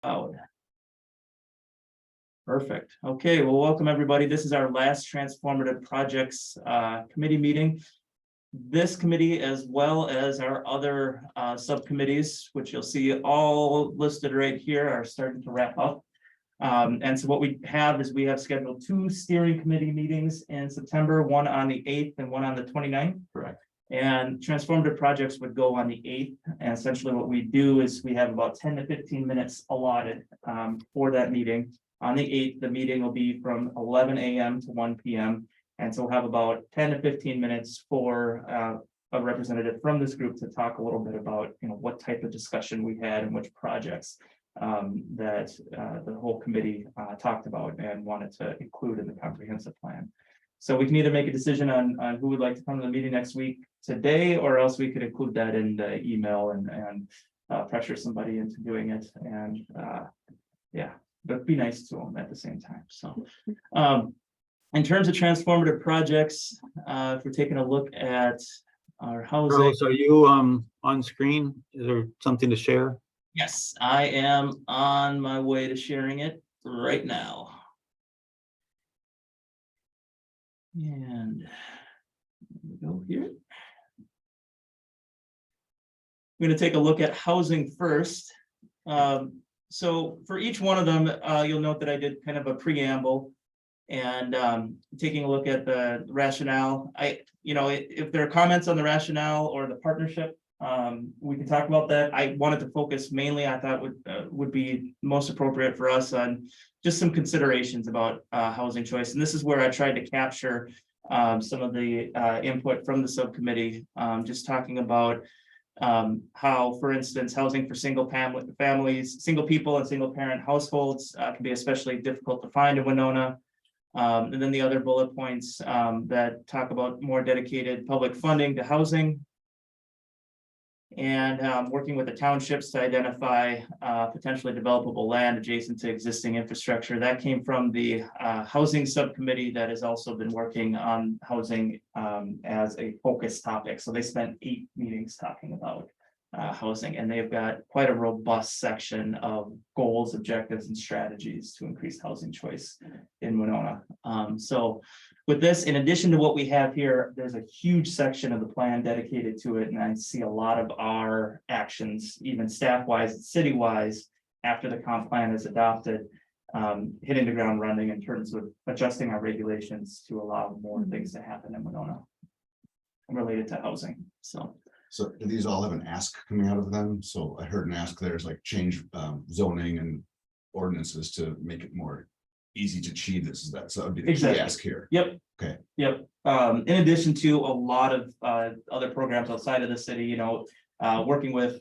Oh, perfect. Okay, well, welcome everybody. This is our last Transformative Projects Committee meeting. This committee, as well as our other subcommittees, which you'll see all listed right here, are starting to wrap up. And so what we have is we have scheduled 2 steering committee meetings in September, one on the 8th and one on the 29th. Correct. And transformative projects would go on the 8th. And essentially what we do is we have about 10 to 15 minutes allotted for that meeting. On the 8th, the meeting will be from 11 a.m. to 1 p.m. And so we'll have about 10 to 15 minutes for a representative from this group to talk a little bit about, what type of discussion we had and which projects that the whole committee talked about and wanted to include in the comprehensive plan. So we can either make a decision on who would like to come to the meeting next week today, or else we could include that in the email and pressure somebody into doing it. And yeah, but be nice to them at the same time. So in terms of transformative projects, if we're taking a look at our housing. Carlos, are you on screen? Is there something to share? Yes, I am on my way to sharing it right now. And we go here. We're going to take a look at housing first. So for each one of them, you'll note that I did kind of a preamble and taking a look at the rationale. If there are comments on the rationale or the partnership, we can talk about that. I wanted to focus mainly, I thought would be most appropriate for us on just some considerations about housing choice. And this is where I tried to capture some of the input from the subcommittee, just talking about how, for instance, housing for single families, single people and single parent households can be especially difficult to find in Winona. And then the other bullet points that talk about more dedicated public funding to housing, and working with the townships to identify potentially developable land adjacent to existing infrastructure. That came from the housing subcommittee that has also been working on housing as a focus topic. So they spent 8 meetings talking about housing, and they've got quite a robust section of goals, objectives, and strategies to increase housing choice in Winona. So with this, in addition to what we have here, there's a huge section of the plan dedicated to it, and I see a lot of our actions, even staff-wise and city-wise, after the comp plan is adopted, hitting the ground running in terms of adjusting our regulations to allow more things to happen in Winona related to housing. So do these all have an ask coming out of them? So I heard an ask there's like change zoning and ordinances to make it more easy to achieve this. Is that so? That'd be the exactly. key ask here. Yep. Okay. Yep. In addition to a lot of other programs outside of the city, working with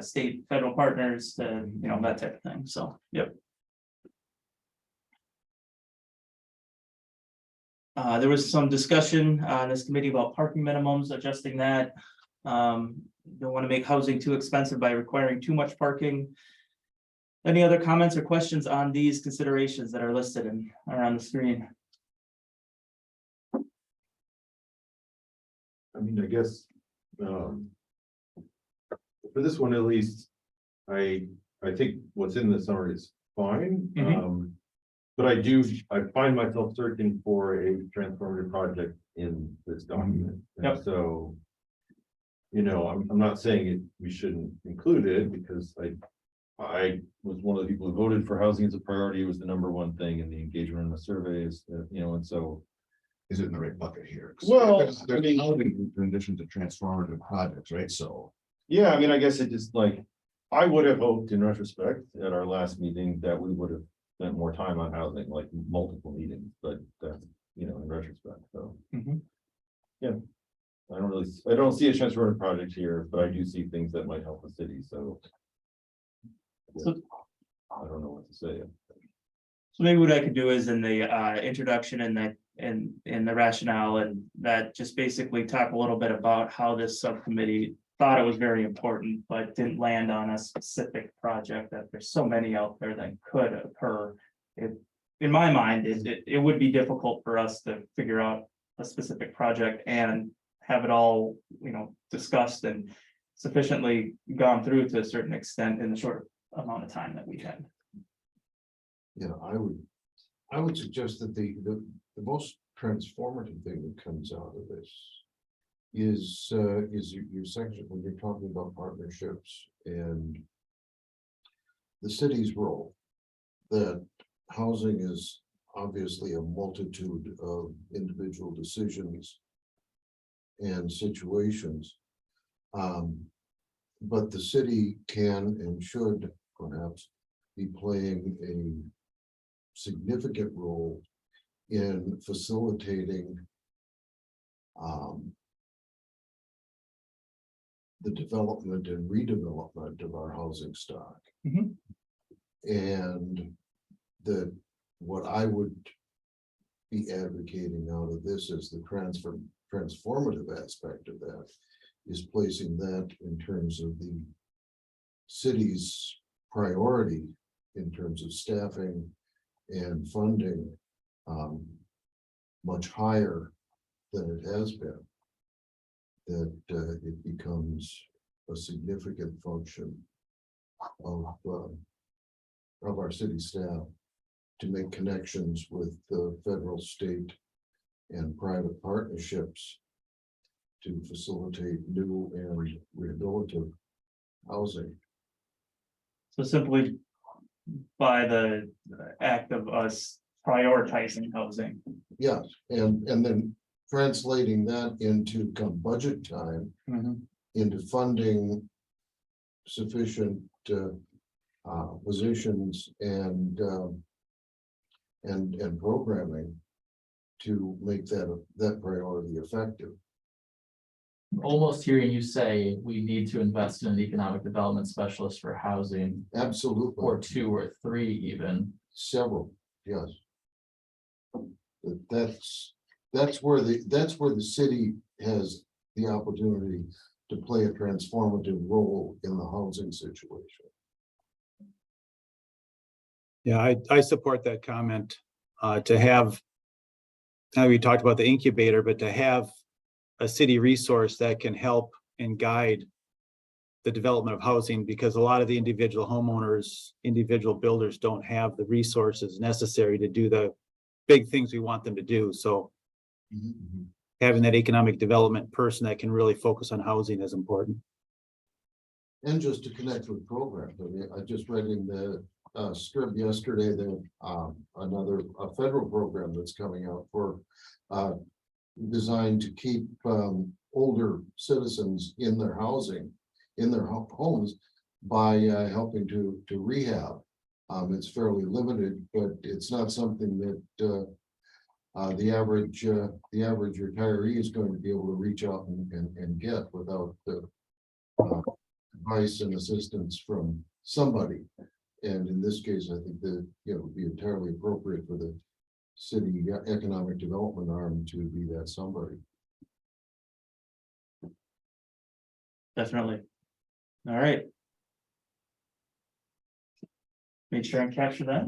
state, federal partners to, that type of thing. So, yep. There was some discussion on this committee about parking minimums, adjusting that. Don't want to make housing too expensive by requiring too much parking. Any other comments or questions on these considerations that are listed and are on the screen? I mean, I guess for this one at least, I think what's in the summary is fine. But I find myself searching for a transformative project in this document. Yep. And so, I'm not saying we shouldn't include it, because I was one of the people who voted for housing as a priority. It was the #1 thing in the engagement in the surveys, and so. Is it in the right bucket here? Well, there's housing in addition to transformative projects, right? So Yeah, I mean, I guess it just I would have hoped in retrospect at our last meeting that we would have spent more time on housing, like multiple meetings, but in retrospect, so. Yeah, I don't see a transformative project here, but I do see things that might help the city, so. Yeah, I don't know what to say. So maybe what I could do is in the introduction and in the rationale, and that just basically talk a little bit about how this subcommittee thought it was very important, but didn't land on a specific project, that there's so many out there that could occur. In my mind, it would be difficult for us to figure out a specific project and have it all, discussed and sufficiently gone through to a certain extent in the short amount of time that we had. Yeah, I would suggest that the most transformative thing that comes out of this is your section when you're talking about partnerships and the city's role. That housing is obviously a multitude of individual decisions and situations. But the city can and should perhaps be playing a significant role in facilitating the development and redevelopment of our housing stock. Mhm. And that what I would be advocating out of this is the transformative aspect of that is placing that in terms of the city's priority in terms of staffing and funding much higher than it has been. That it becomes a significant function of our city staff to make connections with the federal, state, and private partnerships to facilitate new and rehabilitative housing. So simply by the act of us prioritizing housing. Yes, and then translating that into come budget time, into funding sufficient positions and programming to make that priority effective. Almost hearing you say we need to invest in an economic development specialist for housing, Absolutely. or 2 or 3 even. Several, yes. That's where the city has the opportunity to play a transformative role in the housing situation. Yeah, I support that comment, to have. Now we talked about the incubator, but to have a city resource that can help and guide the development of housing, because a lot of the individual homeowners, individual builders don't have the resources necessary to do the big things we want them to do. So having that economic development person that can really focus on housing is important. And just to connect with programs. I mean, I just read in the script yesterday that another federal program that's coming out for designed to keep older citizens in their housing, in their homes by helping to rehab. It's fairly limited, but it's not something that the average retiree is going to be able to reach out and get without the advice and assistance from somebody. And in this case, I think that it would be entirely appropriate for the city economic development arm to be that somebody. Definitely. All right. Make sure and capture that.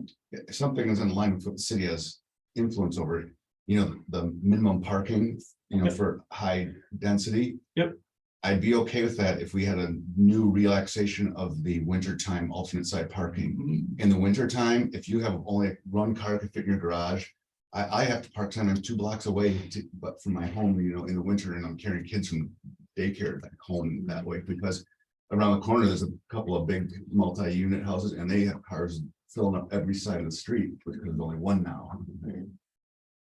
Something is in line with what the city has influence over, the minimum parking, Yep. for high density. Yep. I'd be okay with that if we had a new relaxation of the wintertime alternate side parking. In the wintertime, if you have only one car can fit in your garage, I have to park sometimes 2 blocks away but from my home, in the winter, and I'm carrying kids from daycare back home that way, because around the corner, there's a couple of big multi-unit houses and they have cars filling up every side of the street, because there's only one now.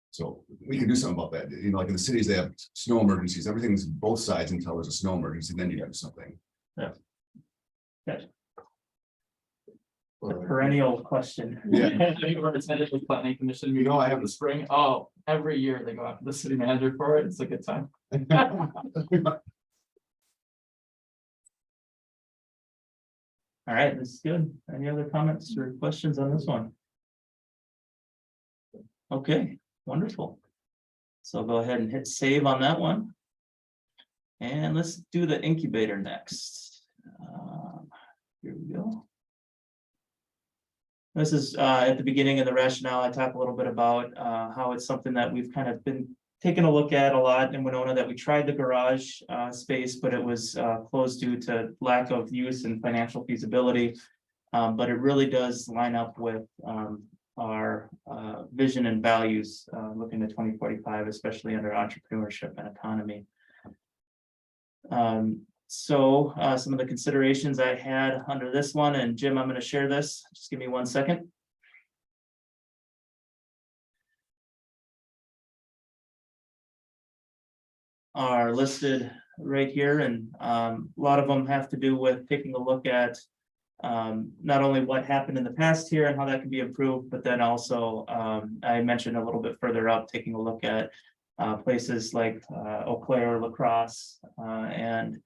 So we can do something about that. Like in the cities, they have snow emergencies. Everything's both sides until there's a snow emergency, then you do something. A But perennial question. Yeah. I think we're attended the planning commission meeting. I have in the spring. Oh, every year they go after the city manager for it. It's a good time. All right, this is good. Any other comments or questions on this one? Okay, wonderful. So go ahead and hit save on that one. And let's do the incubator next. Here we go. This is at the beginning of the rationale. I talked a little bit about how it's something that we've kind of been taking a look at a lot in Winona, that we tried the garage space, but it was closed due to lack of use and financial feasibility. But it really does line up with our vision and values looking to 2045, especially under entrepreneurship and autonomy. So some of the considerations I had under this one, and Jim, I'm going to share this. Just give me 1 second. Are listed right here, and a lot of them have to do with taking a look at not only what happened in the past here and how that can be improved, but then also I mentioned a little bit further up, taking a look at places like Eau Claire, La Crosse, and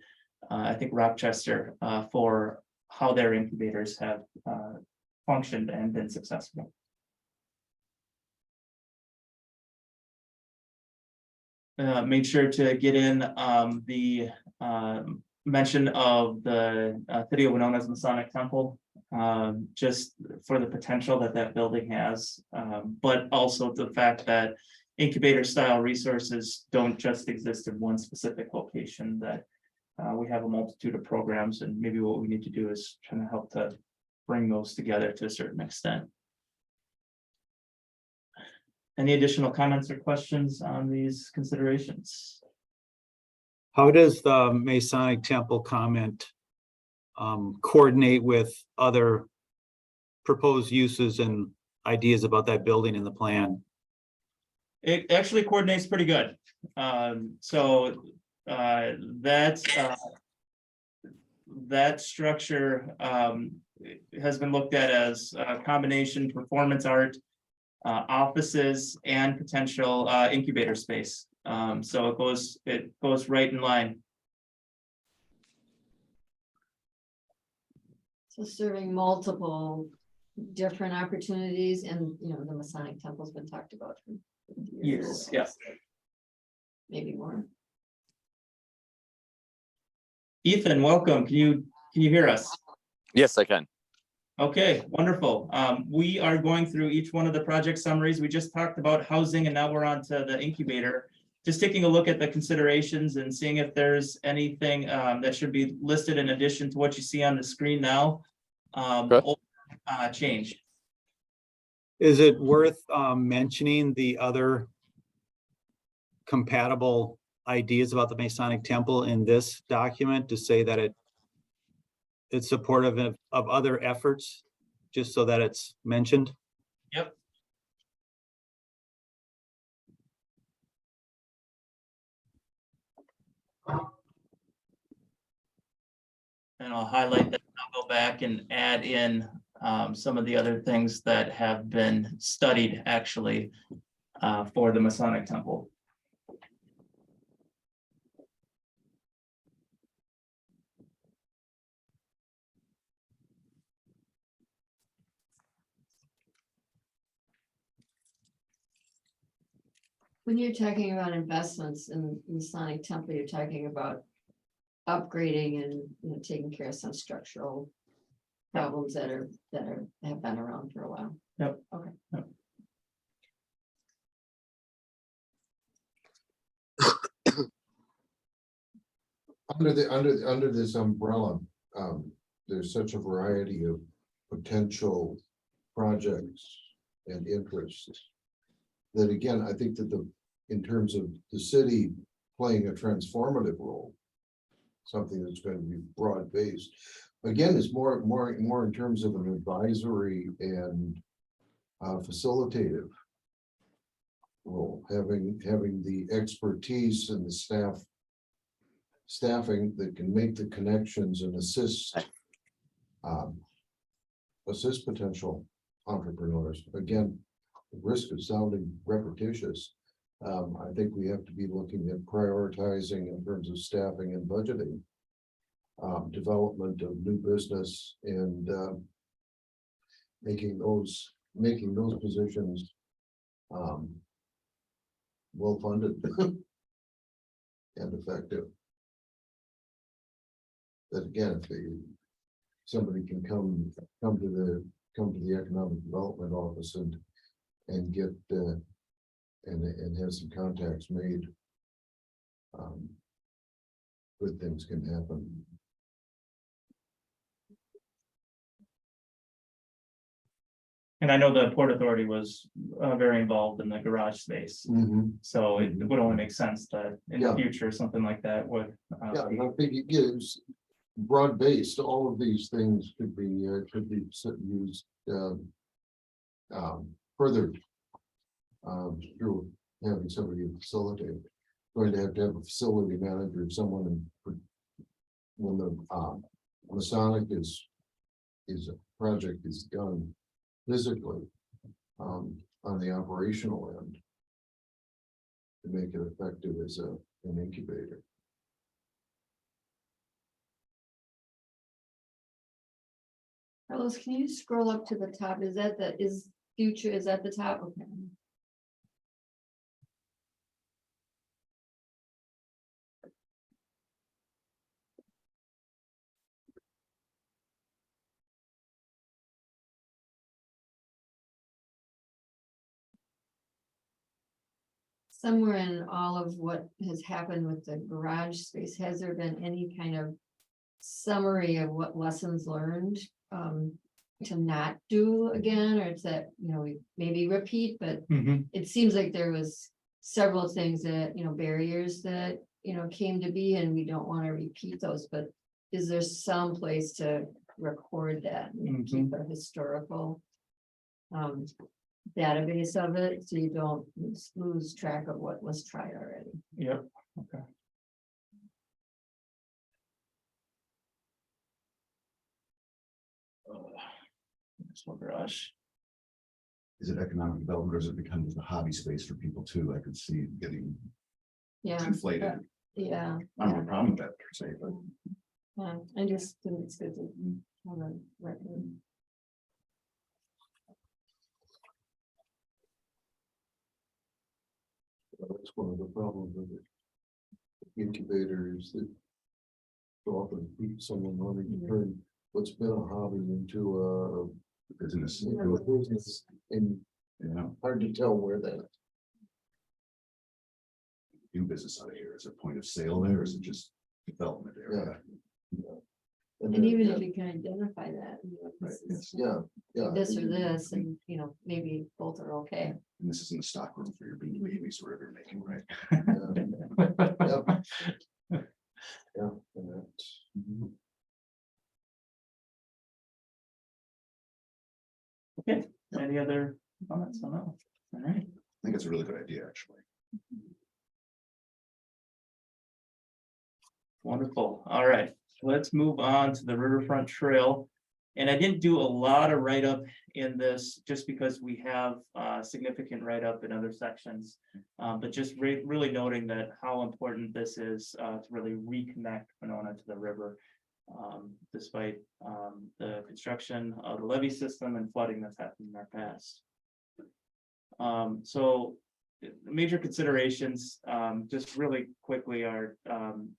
I think Rochester for how their incubators have functioned and been successful. Made sure to get in the mention of the city of Winona's Masonic Temple, just for the potential that that building has, but also the fact that incubator style resources don't just exist in one specific location, that we have a multitude of programs, and maybe what we need to do is try to help to bring those together to a certain extent. Any additional comments or questions on these considerations? How does the Masonic Temple comment coordinate with other proposed uses and ideas about that building in the plan? It actually coordinates pretty good. That structure has been looked at as a combination performance art, offices, and potential incubator space. So it goes right in line. So serving multiple different opportunities, and the Masonic Temple's been talked about for Years, yeah. Maybe more. Ethan, welcome. Can you hear us? Yes, I can. Okay, wonderful. We are going through each one of the project summaries. We just talked about housing, and now we're on to the incubator. Just taking a look at the considerations and seeing if there's anything that should be listed in addition to what you see on the screen now. Change. Is it worth mentioning the other compatible ideas about the Masonic Temple in this document to say that it's supportive of other efforts, just so that it's mentioned? Yep. And I'll highlight that. I'll go back and add in some of the other things that have been studied actually for the Masonic Temple. When you're talking about investments in Masonic Temple, you're talking about upgrading and taking care of some structural problems that have been around for a while. Yep. Okay. Yep. Under this umbrella, there's such a variety of potential projects and interests that, again, I think that in terms of the city playing a transformative role, something that's going to be broad-based, again, is more in terms of an advisory and facilitative role, having the expertise and the staffing that can make the connections and assist potential entrepreneurs. Again, the risk of sounding repetitious, I think we have to be looking at prioritizing in terms of staffing and budgeting, development of new business, and making those positions well funded and effective. That again, if somebody can come to the economic development office and get and have some contacts made, good things can happen. And I know the Port Authority was very involved in the garage space. So it would only make sense that in the Yeah. future, something like that would. Yeah, and I think it gives broad-based, all of these things could be used, further. Through having somebody facilitate, going to have a facility manager, someone when the Masonic is a project is done physically, on the operational end. To make it effective as an incubator. Carlos, can you scroll up to the top? Is that future is at the top? Okay. Somewhere in all of what has happened with the garage space, has there been any kind of summary of what lessons learned to not do again, or to, we maybe repeat, but it seems like there was several things that, barriers that, came to be, and we don't want to repeat those, but is there some place to record that and keep a historical database of it, so you don't lose track of what was tried already? Yep, okay. Small garage. Is it economic development or is it becoming a hobby space for people too? I could see it getting Yeah. inflated. Yeah. I don't have a problem with that per se, but Yeah, I just think it's good to have a record. That's one of the problems with the incubator is that so often someone wanting to turn what's been a hobby into business, a business, and you know, hard to tell where that. do business out of here. Is it point of sale there? Or is it just development area? And even if you can identify that, this is Yeah. this or this, and maybe both are okay. And this isn't a stock room for your beanie babies, whatever you're making, right? Yeah. And that's- Okay, any other comments on that? All right. I think it's a really good idea, actually. Wonderful. All right, let's move on to the Riverfront Trail. And I didn't do a lot of write-up in this just because we have significant write-up in other sections. But just really noting that how important this is to really reconnect Winona to the river. Despite the construction of the levee system and flooding that's happened in our past. So the major considerations, just really quickly, are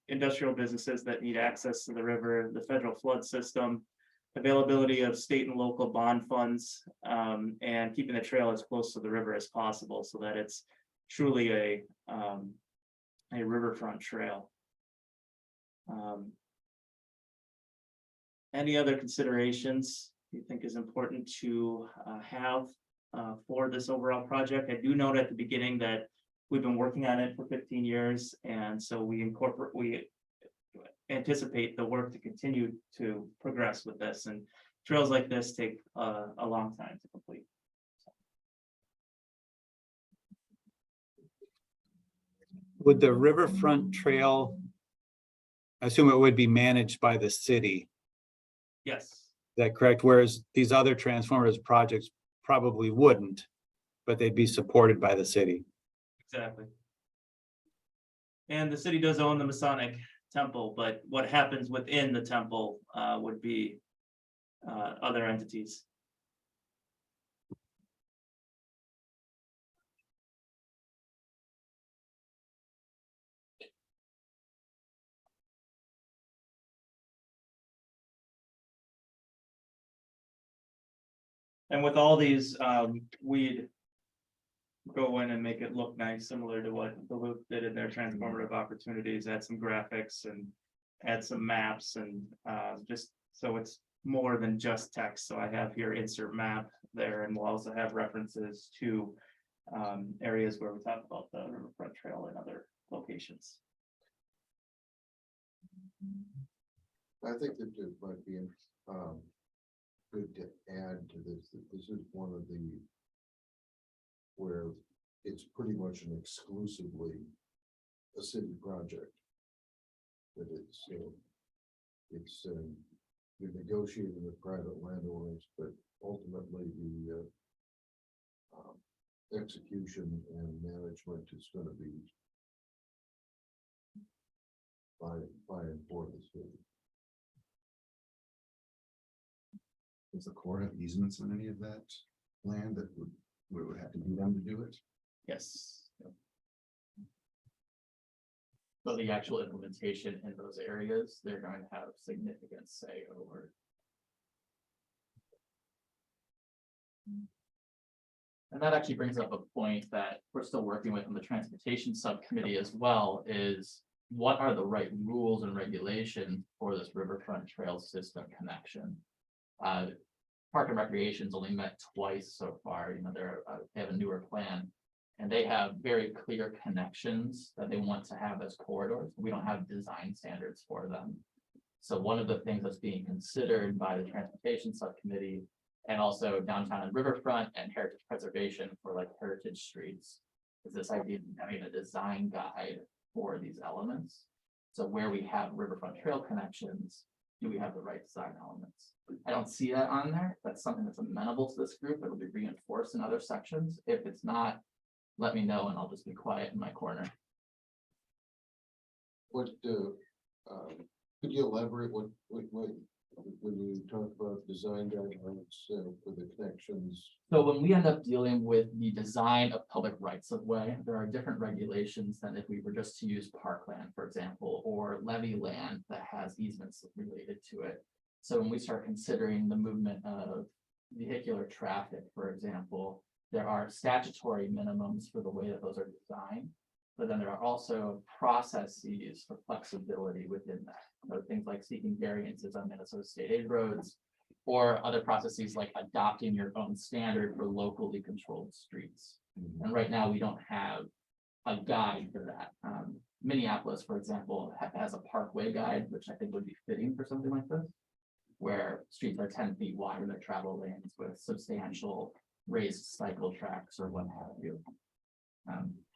industrial businesses that need access to the river, the federal flood system, availability of state and local bond funds, and keeping the trail as close to the river as possible so that it's truly a riverfront trail. Any other considerations you think is important to have for this overall project? I do note at the beginning that we've been working on it for 15 years, and so we anticipate the work to continue to progress with this, and trails like this take a long time to complete. Would the riverfront trail, I assume it would be managed by the city, Yes, is that correct? Whereas these other transformative projects probably wouldn't, but they'd be supported by the city. exactly. And the city does own the Masonic temple, but what happens within the temple would be other entities. And with all these, we'd go in and make it look nice, similar to what the Loop did in their transformative opportunities, add some graphics and add some maps and just so it's more than just text. So I have here insert map there, and we'll also have references to areas where we talk about the Riverfront Trail and other locations. I think that it might be good to add to this, that this is one of the where it's pretty much an exclusively a city project. That it's you're negotiating with private landowners, but ultimately the execution and management is going to be by and for the city. Does the Corps have easements on any of that land that would have to be them to do it? Yes. So the actual implementation in those areas, they're going to have significant say over. And that actually brings up a point that we're still working with in the Transportation Subcommittee as well, is what are the right rules and regulations for this riverfront trail system connection? Park and Recreation's only met twice so far, you know, they have a newer plan. And they have very clear connections that they want to have as corridors. We don't have design standards for them. So one of the things that's being considered by the Transportation Subcommittee and also downtown and riverfront and heritage preservation for like heritage streets is this idea of having a design guide for these elements. So where we have riverfront trail connections, do we have the right design elements? I don't see that on there. That's something that's amenable to this group. It'll be reinforced in other sections. If it's not, let me know and I'll just be quiet in my corner. What could you elaborate what when you talk about design guidelines for the connections? So when we end up dealing with the design of public rights of way, there are different regulations than if we were just to use parkland, for example, or levy land that has easements related to it. So when we start considering the movement of vehicular traffic, for example, there are statutory minimums for the way that those are designed. But then there are also processes for flexibility within that. So things like seeking variances on Minnesota state aid roads, or other processes like adopting your own standard for locally controlled streets. And right now we don't have a guide for that. Minneapolis, for example, has a parkway guide, which I think would be fitting for something like this, where streets are 10 feet wide in their travel lanes with substantial raised cycle tracks or what have you.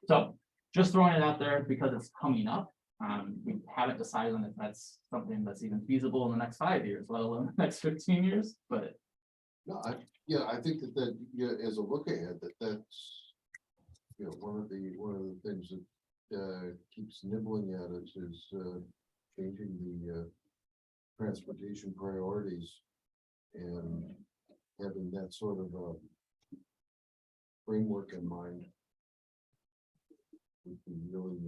So just throwing it out there because it's coming up. We haven't decided on if that's something that's even feasible in the next 5 years, let alone the next 15 years, but. No, I think that as a look ahead, that's, you know, one of the things that keeps nibbling at us is changing the transportation priorities and having that sort of a framework in mind. Would be really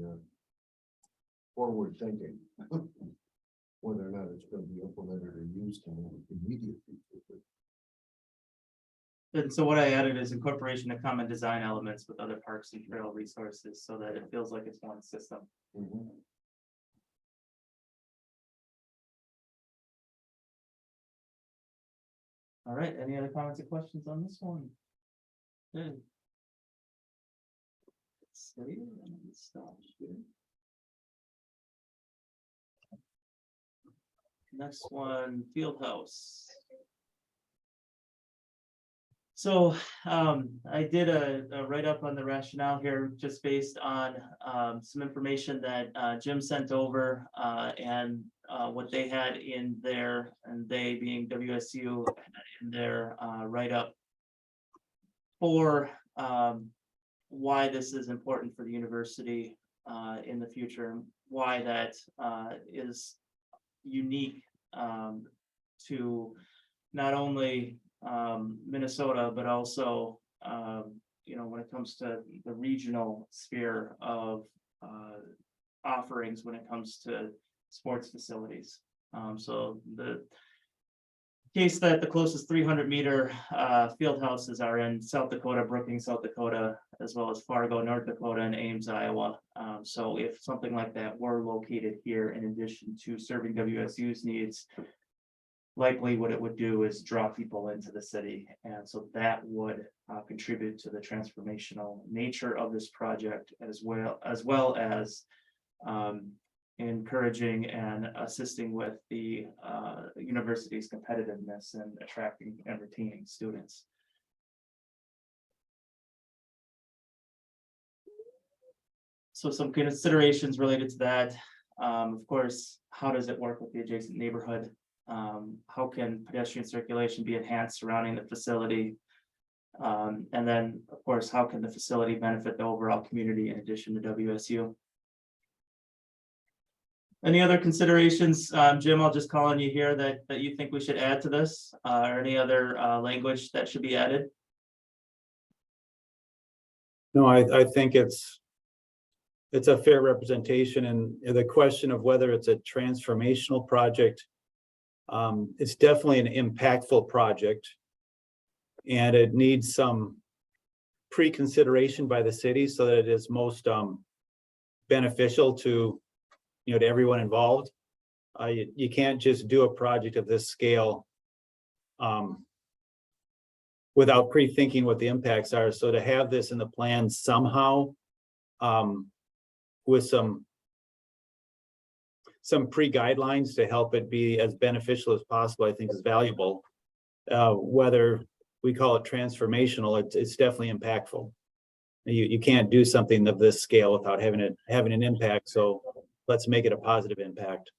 forward thinking, whether or not it's going to be implemented or used in the immediate future. And so what I added is incorporation of common design elements with other parks and trail resources so that it feels like it's one system. Mhm. All right, any other comments or questions on this one? Good. Save and stop here. Next one, field house. So I did a write-up on the rationale here, just based on some information that Jim sent over and what they had in there, and they being WSU in their write-up for why this is important for the university in the future, and why that is unique to not only Minnesota, but also, you know, when it comes to the regional sphere of offerings when it comes to sports facilities. So the case that the closest 300-meter field houses are in South Dakota, Brookings, South Dakota, as well as Fargo, North Dakota, and Ames, Iowa. So if something like that were located here, in addition to serving WSU's needs, likely what it would do is draw people into the city. And so that would contribute to the transformational nature of this project as well as encouraging and assisting with the university's competitiveness and attracting and retaining students. So some considerations related to that. Of course, how does it work with the adjacent neighborhood? How can pedestrian circulation be enhanced surrounding the facility? And then, of course, how can the facility benefit the overall community in addition to WSU? Any other considerations, Jim? I'll just call on you here that you think we should add to this, or any other language that should be added? No, I think it's a fair representation, and the question of whether it's a transformational project. It's definitely an impactful project. And it needs some pre-consideration by the city so that it is most beneficial to, to everyone involved. You can't just do a project of this scale without pre-thinking what the impacts are. So to have this in the plan somehow with some pre-guidelines to help it be as beneficial as possible, I think is valuable. Whether we call it transformational, it's definitely impactful. You can't do something of this scale without having an impact. So let's make it a positive impact.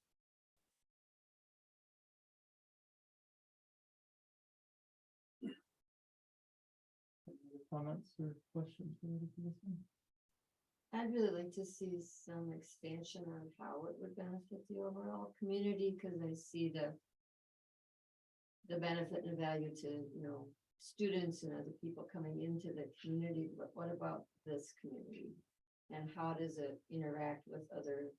Comments or questions related to this one? I'd really like to see some expansion on how it would benefit the overall community, because I see the benefit and the value to, students and other people coming into the community, but what about this community? And how does it interact with other,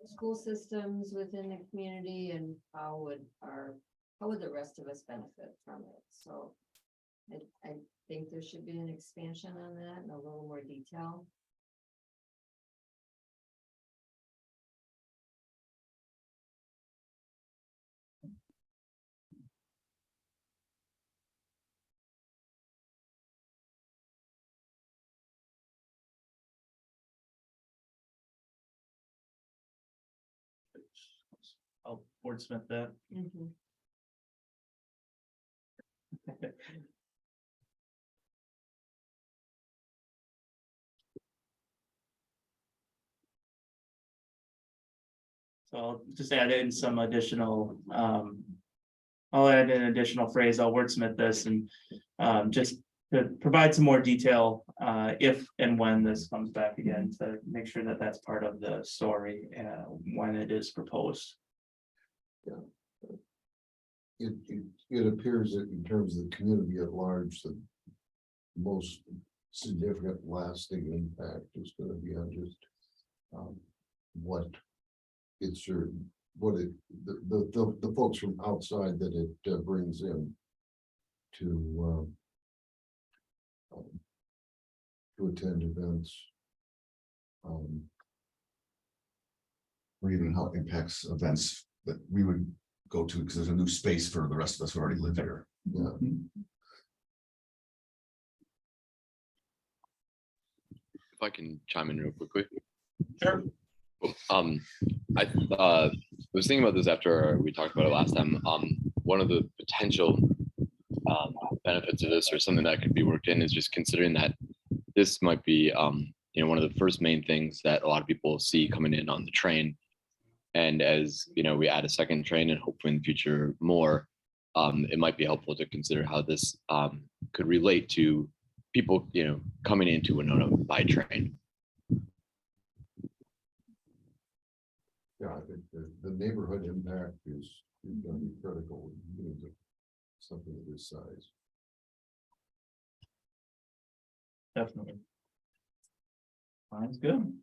school systems within the community, and how would the rest of us benefit from it? So I think there should be an expansion on that and a little more detail. I'll wordsmith that. Mhm. So I'll just add in some additional, I'll add an additional phrase, I'll wordsmith this and just to provide some more detail if and when this comes back again, to make sure that that's part of the story when it is proposed. It appears that in terms of the community at large, the most significant lasting impact is going to be on just what it's the folks from outside that it brings in to attend events. Or even how it impacts events that we would go to, because there's a new space for the rest of us who already live here. Yeah. If I can chime in real quickly. Sure. I was thinking about this after we talked about it last time. One of the potential benefits of this, or something that could be worked in, is just considering that this might be one of the first main things that a lot of people see coming in on the train. And as we add a second train and hopefully in the future more, it might be helpful to consider how this could relate to people coming into Winona by train. Yeah, I think the neighborhood impact is going to be critical in something of this size. Definitely. Sounds good.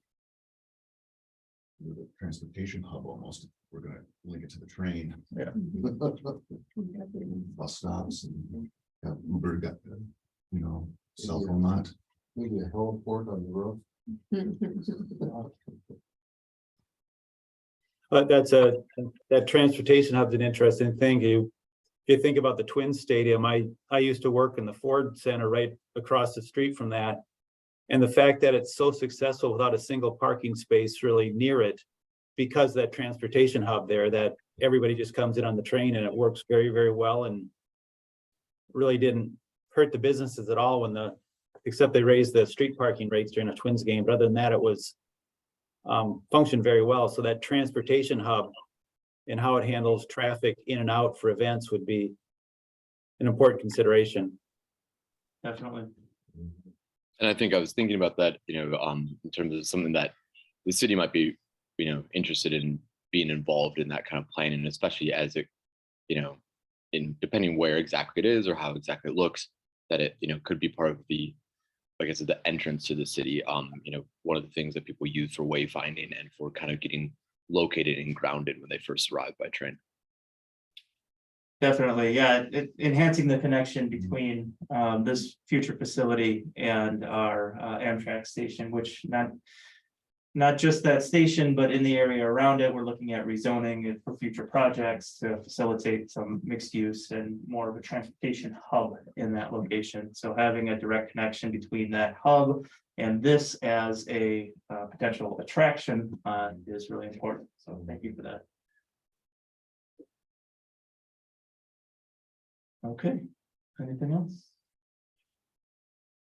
The transportation hub almost, we're gonna link it to the train. Yeah. Bus stops and have Uber got cell phone lot. Maybe a heliport on the roof. But that transportation hub's an interesting thing. You think about the Twins Stadium, I used to work in the Ford Center right across the street from that. And the fact that it's so successful without a single parking space really near it, because that transportation hub there, that everybody just comes in on the train and it works very, very well, and really didn't hurt the businesses at all except they raised the street parking rates during a Twins game. But other than that, it was functioned very well. So that transportation hub and how it handles traffic in and out for events would be an important consideration. Definitely. And I think I was thinking about that, in terms of something that the city might be, interested in being involved in that kind of planning, especially as it, in depending where exactly it is or how exactly it looks, that it, could be part of the, like I said, the entrance to the city. One of the things that people use for wayfinding and for kind of getting located and grounded when they first arrive by train. Definitely, yeah, enhancing the connection between this future facility and our Amtrak station, which not just that station, but in the area around it, we're looking at rezoning it for future projects to facilitate some mixed use and more of a transportation hub in that location. So having a direct connection between that hub and this as a potential attraction is really important. So thank you for that. Okay, anything else?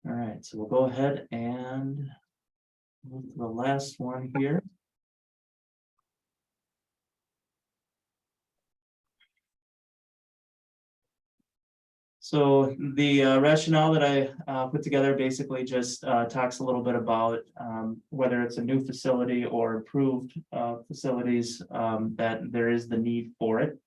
All right, so we'll go ahead and move to the last one here. So the rationale that I put together basically just talks a little bit about whether it's a new facility or improved facilities, that there is the need for it.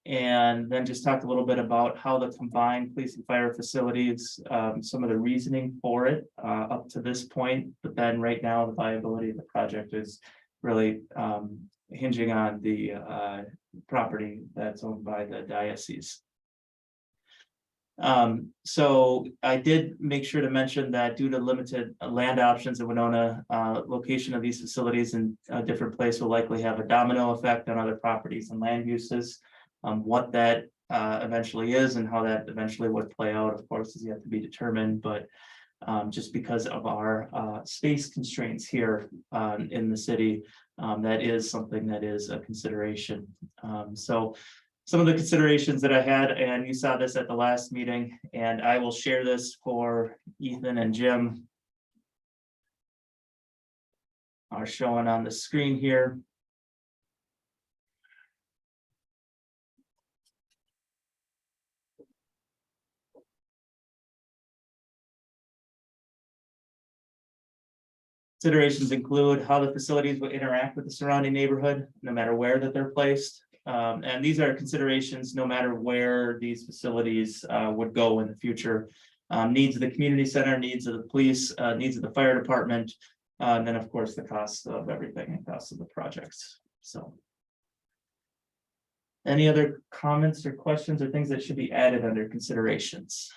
And then just talked a little bit about how the combined police and fire facilities, some of the reasoning for it up to this point. But then right now, the viability of the project is really hinging on the property that's owned by the diocese. So I did make sure to mention that due to limited land options in Winona, location of these facilities in a different place will likely have a domino effect on other properties and land uses. What that eventually is and how that eventually would play out, of course, is yet to be determined. But just because of our space constraints here in the city, that is something that is a consideration. So some of the considerations that I had, and you saw this at the last meeting, and I will share this for Ethan and Jim, are showing on the screen here. Considerations include how the facilities will interact with the surrounding neighborhood, no matter where that they're placed. And these are considerations no matter where these facilities would go in the future. Needs of the community center, needs of the police, needs of the fire department, and then of course the cost of everything and cost of the projects. So any other comments or questions or things that should be added under considerations?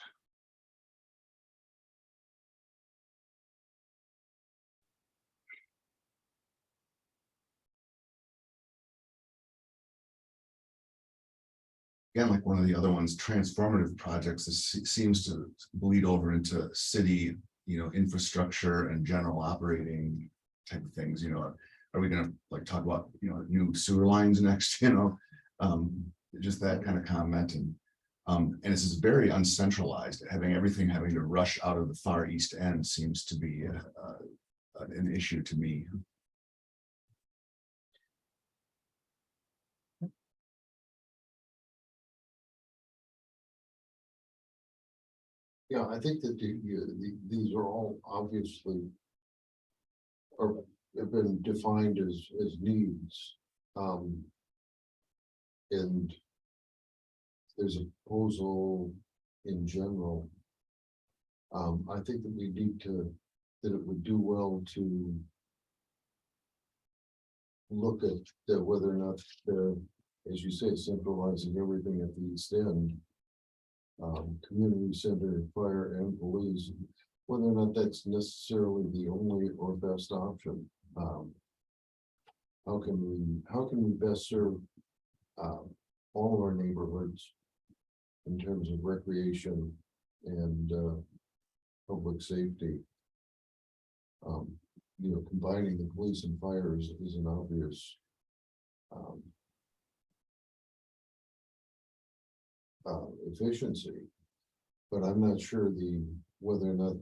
Again, like one of the other ones, transformative projects, seems to bleed over into city, infrastructure and general operating type of things. Are we gonna like talk about, new sewer lines next, just that kind of comment. And this is very uncentralized. Everything having to rush out of the far east end seems to be an issue to me. Yeah, I think that these are all obviously or have been defined as needs. And there's a proposal in general. I think that we need that it would do well to look at whether or not, as you say, centralizing everything at the east end. Community center, fire and police, whether or not that's necessarily the only or best option. how can we best serve all of our neighborhoods in terms of recreation and public safety. Combining the police and fire is an obvious efficiency, but I'm not sure whether or not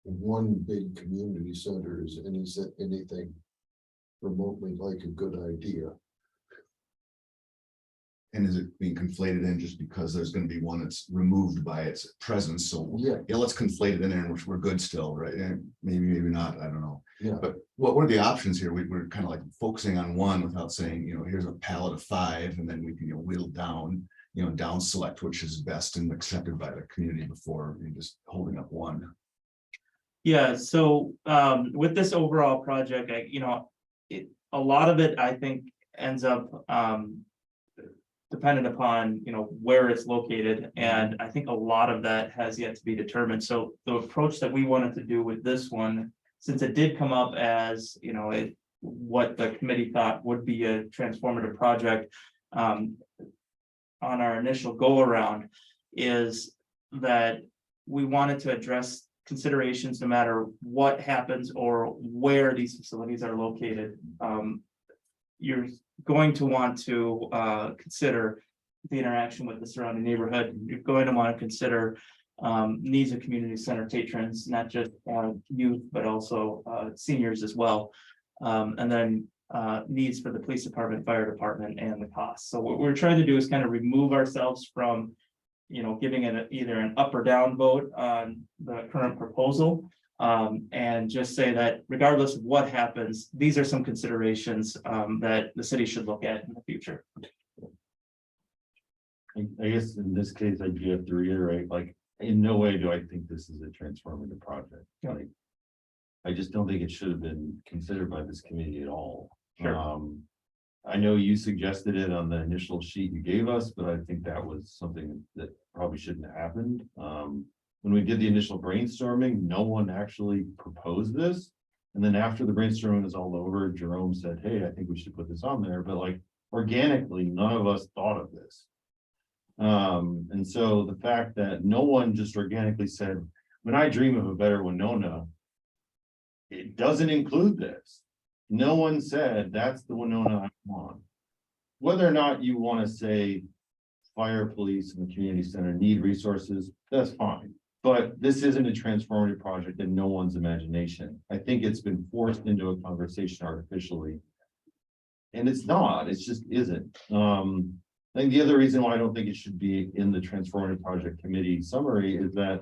one big community center is anything remotely like a good idea. And is it being conflated in just because there's gonna be one that's removed by its presence, so Yeah, yeah, let's conflate it in there, which we're good still, right? And maybe not, I don't know. yeah. But what are the options here? We're kind of like focusing on one without saying, here's a palette of 5, and then we can, whittle down, down select which is best and accepted by the community before you just holding up one. Yeah, so with this overall project, a lot of it, I think, ends up dependent upon, where it's located, and I think a lot of that has yet to be determined. So the approach that we wanted to do with this one, since it did come up as, what the committee thought would be a transformative project, on our initial go around, is that we wanted to address considerations no matter what happens or where these facilities are located. You're going to want to consider the interaction with the surrounding neighborhood. You're going to want to consider needs of community center patrons, not just youth, but also seniors as well. And then needs for the police department, fire department, and the costs. So what we're trying to do is kind of remove ourselves from, giving it either an up or down vote on the current proposal. And just say that regardless of what happens, these are some considerations that the city should look at in the future. I guess in this case, I do have to reiterate, like, in no way do I think this is a transformative project. Yeah. Like, I just don't think it should have been considered by this committee at all. Sure. I know you suggested it on the initial sheet you gave us, but I think that was something that probably shouldn't have happened. When we did the initial brainstorming, no one actually proposed this. And then after the brainstorming was all over, Jerome said, hey, I think we should put this on there, but like organically, none of us thought of this. And so the fact that no one just organically said, when I dream of a better Winona, it doesn't include this. No one said that's the Winona I want. Whether or not you want to say fire, police, and the community center need resources, that's fine. But this isn't a transformative project in no one's imagination. I think it's been forced into a conversation artificially. And it's not, it just isn't. I think the other reason why I don't think it should be in the transformative project committee summary is that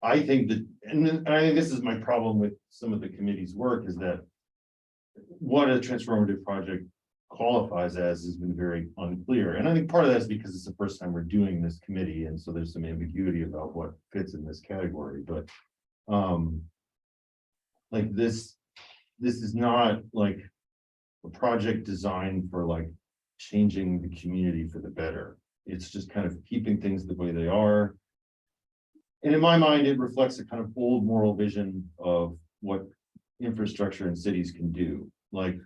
I think that, and I think this is my problem with some of the committee's work, is that what a transformative project qualifies as has been very unclear. And I think part of that is because it's the first time we're doing this committee, and so there's some ambiguity about what fits in this category. But like this is not like a project designed for like changing the community for the better. It's just kind of keeping things the way they are. And in my mind, it reflects a kind of old moral vision of what infrastructure in cities can do. Like,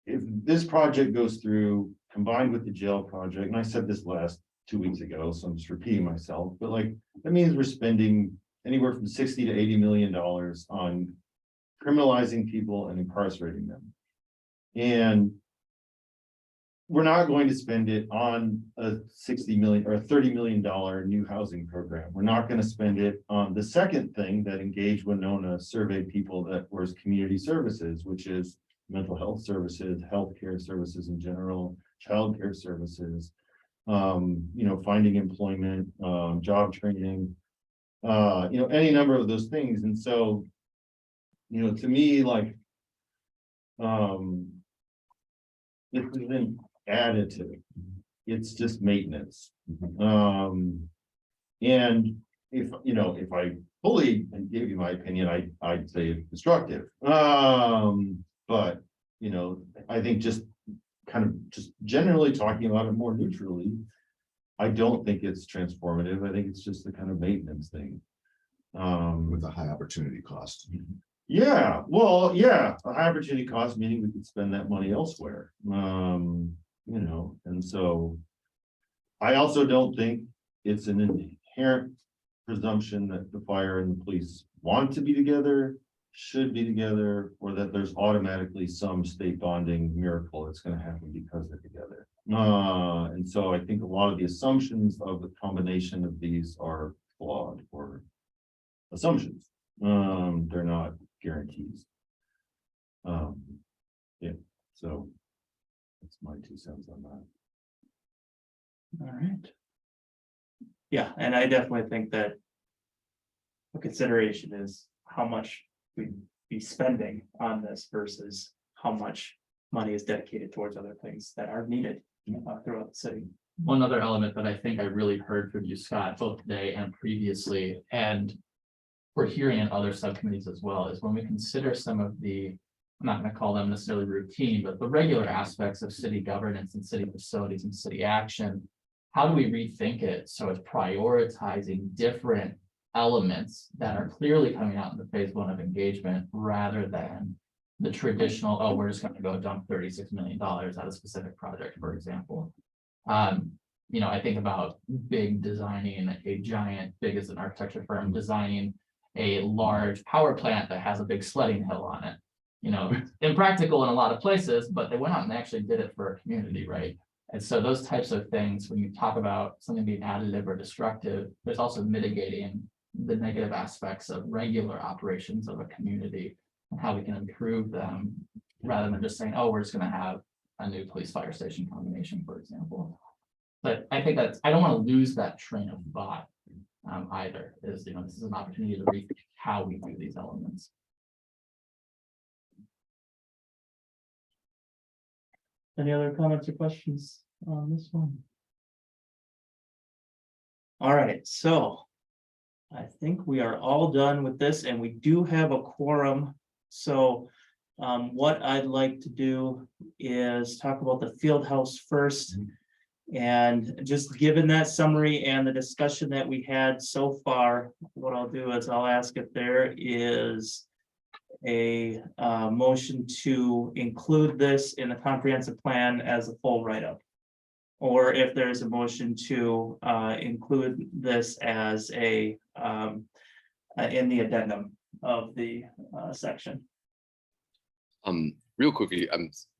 if this project goes through, combined with the jail project, and I said this last 2 weeks ago, so I'm just repeating myself, but like, that means we're spending anywhere from $60 to $80 million on criminalizing people and incarcerating them. And we're not going to spend it on a $60 million or a $30 million new housing program. We're not going to spend it on the second thing that Engage Winona surveyed people that was community services, which is mental health services, healthcare services in general, childcare services, finding employment, job training, any number of those things. And so, to me, like, this isn't additive, it's just maintenance. And if I fully give you my opinion, I'd say it's destructive. But I think just generally talking about it more neutrally, I don't think it's transformative. I think it's just the kind of maintenance thing. With a high opportunity cost. Yeah, well, yeah, a high opportunity cost, meaning we could spend that money elsewhere. You know, and so. I also don't think it's an inherent presumption that the fire and the police want to be together, should be together, or that there's automatically some state bonding miracle that's gonna happen because they're together. And so I think a lot of the assumptions of the combination of these are flawed or assumptions. They're not guarantees. Yeah, so that's my 2 cents on that. All right. Yeah, and I definitely think that a consideration is how much we'd be spending on this versus how much money is dedicated towards other things that are needed throughout the city. One other element that I think I really heard from you, Scott, both today and previously, and we're hearing in other subcommittees as well, is when we consider some of the, I'm not going to call them necessarily routine, but the regular aspects of city governance and city facilities and city action, how do we rethink it so it's prioritizing different elements that are clearly coming out in the phase 1 of engagement rather than the traditional, oh, we're just going to go dump $36 million at a specific project, for example. You know, I think about big designing a giant, big as an architecture firm, designing a large power plant that has a big sledding hill on it. You know, impractical in a lot of places, but they went out and actually did it for a community, right? And so those types of things, when you talk about something being additive or destructive, there's also mitigating the negative aspects of regular operations of a community and how we can improve them rather than just saying, oh, we're just going to have a new police fire station combination, for example. But I think that's, I don't want to lose that train of thought either, is, you know, this is an opportunity to rethink how we do these elements. Any other comments or questions on this one? All right, so I think we are all done with this, and we do have a quorum. So what I'd like to do is talk about the field house first. And just given that summary and the discussion that we had so far, what I'll do is I'll ask if there is a motion to include this in the comprehensive plan as a full write-up. Or if there's a motion to include this as a in the addendum of the section. Real quickly,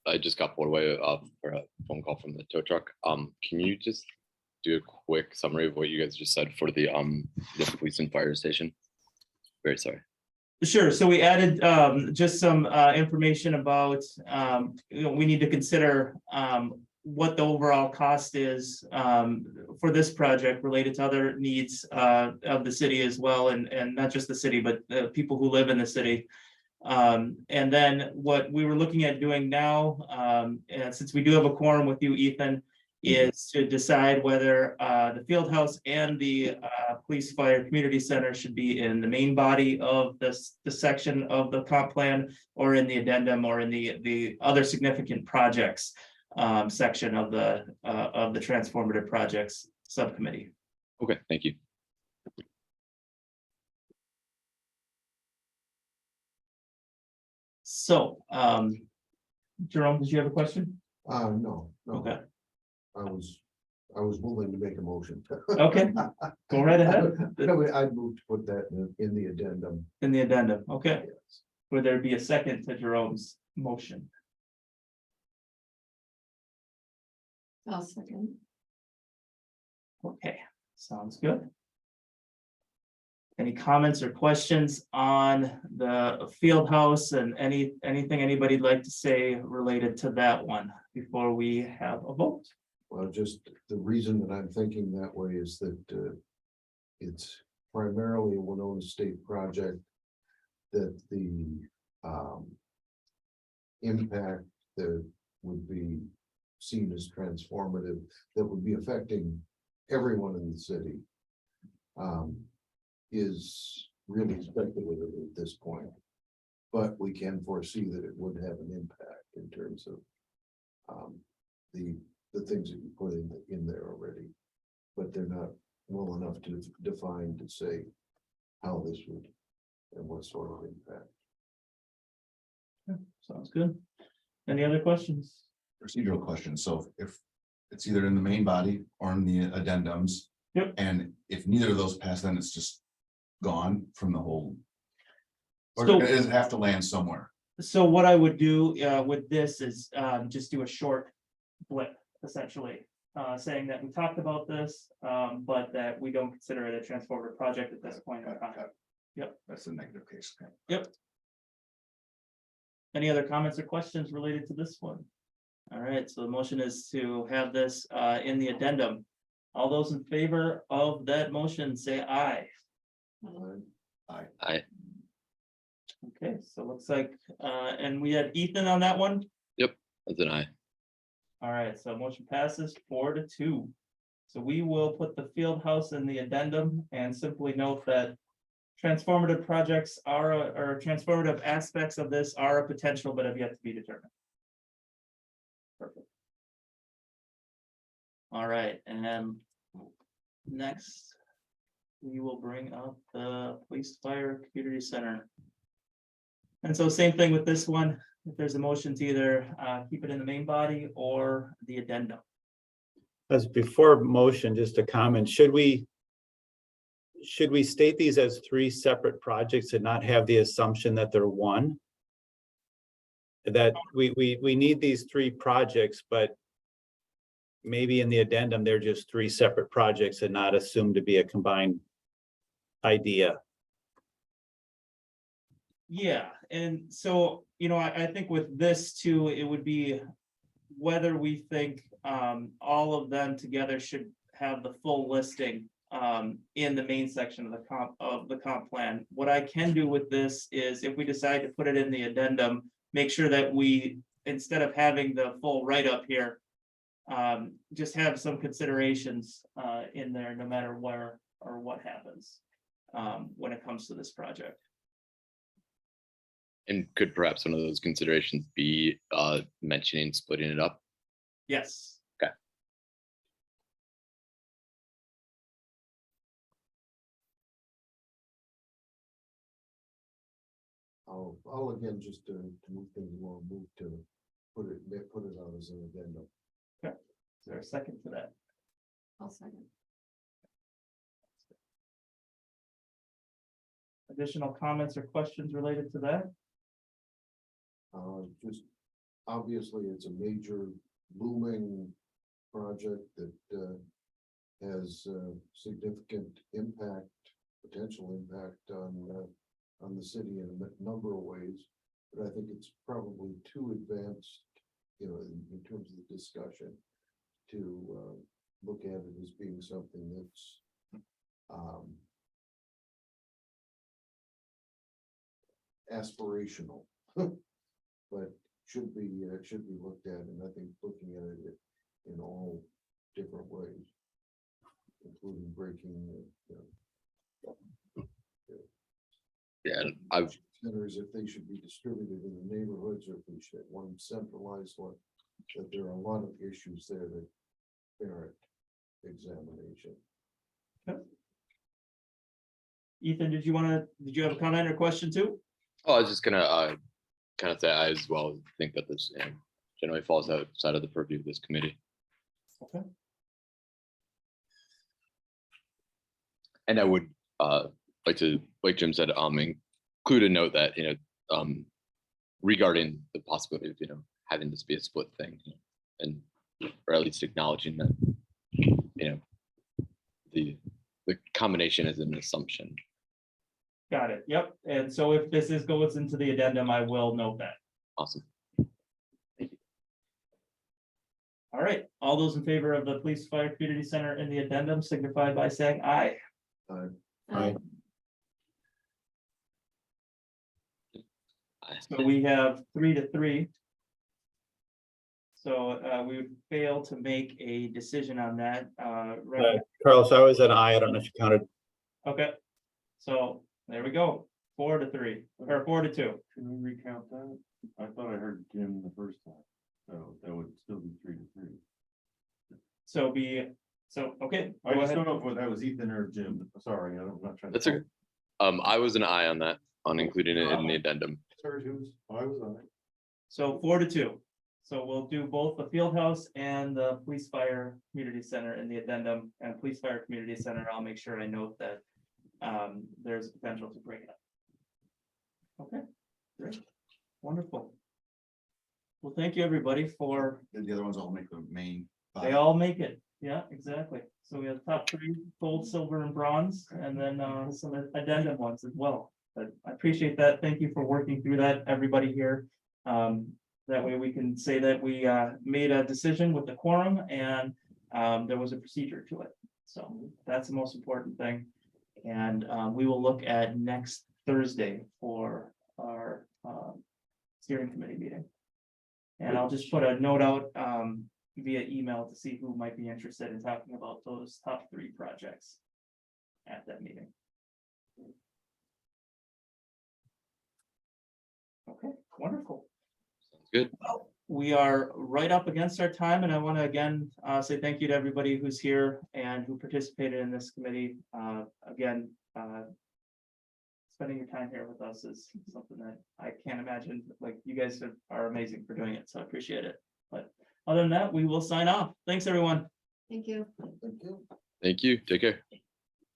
I just got pulled away for a phone call from the tow truck. Can you just do a quick summary of what you guys just said for the police and fire station? Very sorry. Sure. So we added just some information about, you know, we need to consider what the overall cost is for this project related to other needs of the city as well, and not just the city, but the people who live in the city. And then what we were looking at doing now, and since we do have a quorum with you, Ethan, is to decide whether the field house and the police fire community center should be in the main body of the section of the comp plan, or in the addendum, or in the other significant projects section of the transformative projects subcommittee. Okay, thank you. So, Jerome, did you have a question? No. Okay. I was willing to make a motion. Okay, go right ahead. I'd move to put that in the addendum. In the addendum, okay. Yes. Would there be a second to Jerome's motion? I'll second. Okay, sounds good. Any comments or questions on the field house and anything anybody'd like to say related to that one before we have a vote? Well, just the reason that I'm thinking that way is that it's primarily a Winona State project, that the impact that would be seen as transformative, that would be affecting everyone in the city, is really speculative at this point. But we can foresee that it would have an impact in terms of the things that you put in there already, but they're not well enough to define to say how this would and what sort of impact. Sounds good. Any other questions? Procedural question. So if it's either in the main body or in the addendums. Yep. And if neither of those pass, then it's just gone from the whole. Or So- does it have to land somewhere? So what I would do with this is just do a short blip, essentially. Saying that we talked about this, but that we don't consider it a transformative project at this point in time. Yep. That's the negative case. Any other comments or questions related to this one? All right, so the motion is to have this in the addendum. All those in favor of that motion, say aye. I, Okay, so looks like, and we had Ethan on that one. that's an I. All right, so motion passes 4-2. So we will put the field house in the addendum and simply note that transformative projects are, or transformative aspects of this are a potential, but have yet to be determined. Perfect. All right, and then next, we will bring up the police fire community center. And so same thing with this one, if there's a motion to either keep it in the main body or the addendum. As before motion, just a comment, should we state these as 3 separate projects and not have the assumption that they're one? That we need these 3 projects, but maybe in the addendum, they're just 3 separate projects and not assumed to be a combined idea. Yeah, and so, I think with this too, it would be whether we think all of them together should have the full listing in the main section of the comp plan. What I can do with this is if we decide to put it in the addendum, make sure that we, instead of having the full write-up here, just have some considerations in there, no matter where or what happens when it comes to this project. And could perhaps one of those considerations be mentioning splitting it up? Yes. Okay. I'll again, just to move things along, move to put it out as an addendum. Is there a second to that? I'll second. Additional comments or questions related to that? Just obviously, it's a major looming project that has significant impact, potential impact on the city in a number of ways. But I think it's probably too advanced, in terms of the discussion to look at it as being something that's aspirational, but should be looked at, and I think looking at it in all different ways, including breaking Yeah, I've centers, if they should be distributed in the neighborhoods, or if we should have one centralized one. That there are a lot of issues there that merit examination. Ethan, did you have a comment or question too? Oh, I was just gonna kind of say I as well think that this generally falls outside of the purview of this committee. Okay. And I would like to, like Jim said, include a note that regarding the possibility of having this be a split thing, and or at least acknowledging that the combination is an assumption. Got it. Yep. And so if this goes into the addendum, I will note that. Awesome. All right. All those in favor of the police fire community center in the addendum signify by saying aye. Aye. So we have 3-3. So we would fail to make a decision on that. Right. Carlos, I was an I don't know if you counted. Okay. So there we go. 4-3 or 4-2. Can we recount that? I thought I heard Jim the first time, so that would still be 3-3. Okay. I Go just ahead. don't know if that was Ethan or Jim. Sorry, I'm not trying to. That's okay. I was an I on that, on including it in the addendum. Sorry, who's, I was on it. So 4-2. So we'll do both the field house and the police fire community center in the addendum, and police fire community center. I'll make sure I note that there's potential to bring it up. Okay, great, wonderful. Well, thank you, everybody, for, The other ones all make the main. they all make it. Yeah, exactly. So we have top 3, gold, silver, and bronze, and then some addendum ones as well. But I appreciate that. Thank you for working through that, everybody here. That way we can say that we made a decision with the quorum and there was a procedure to it. So that's the most important thing. And we will look at next Thursday for our steering committee meeting. And I'll just put a note out via email to see who might be interested in talking about those top 3 projects at that meeting. Okay, wonderful. Sounds good. We are right up against our time, and I want to again say thank you to everybody who's here and who participated in this committee. Again, spending your time here with us is something that I can't imagine. Like, you guys are amazing for doing it, so I appreciate it. But other than that, we will sign off. Thanks, everyone. Thank you. Thank you. Thank you. Take care.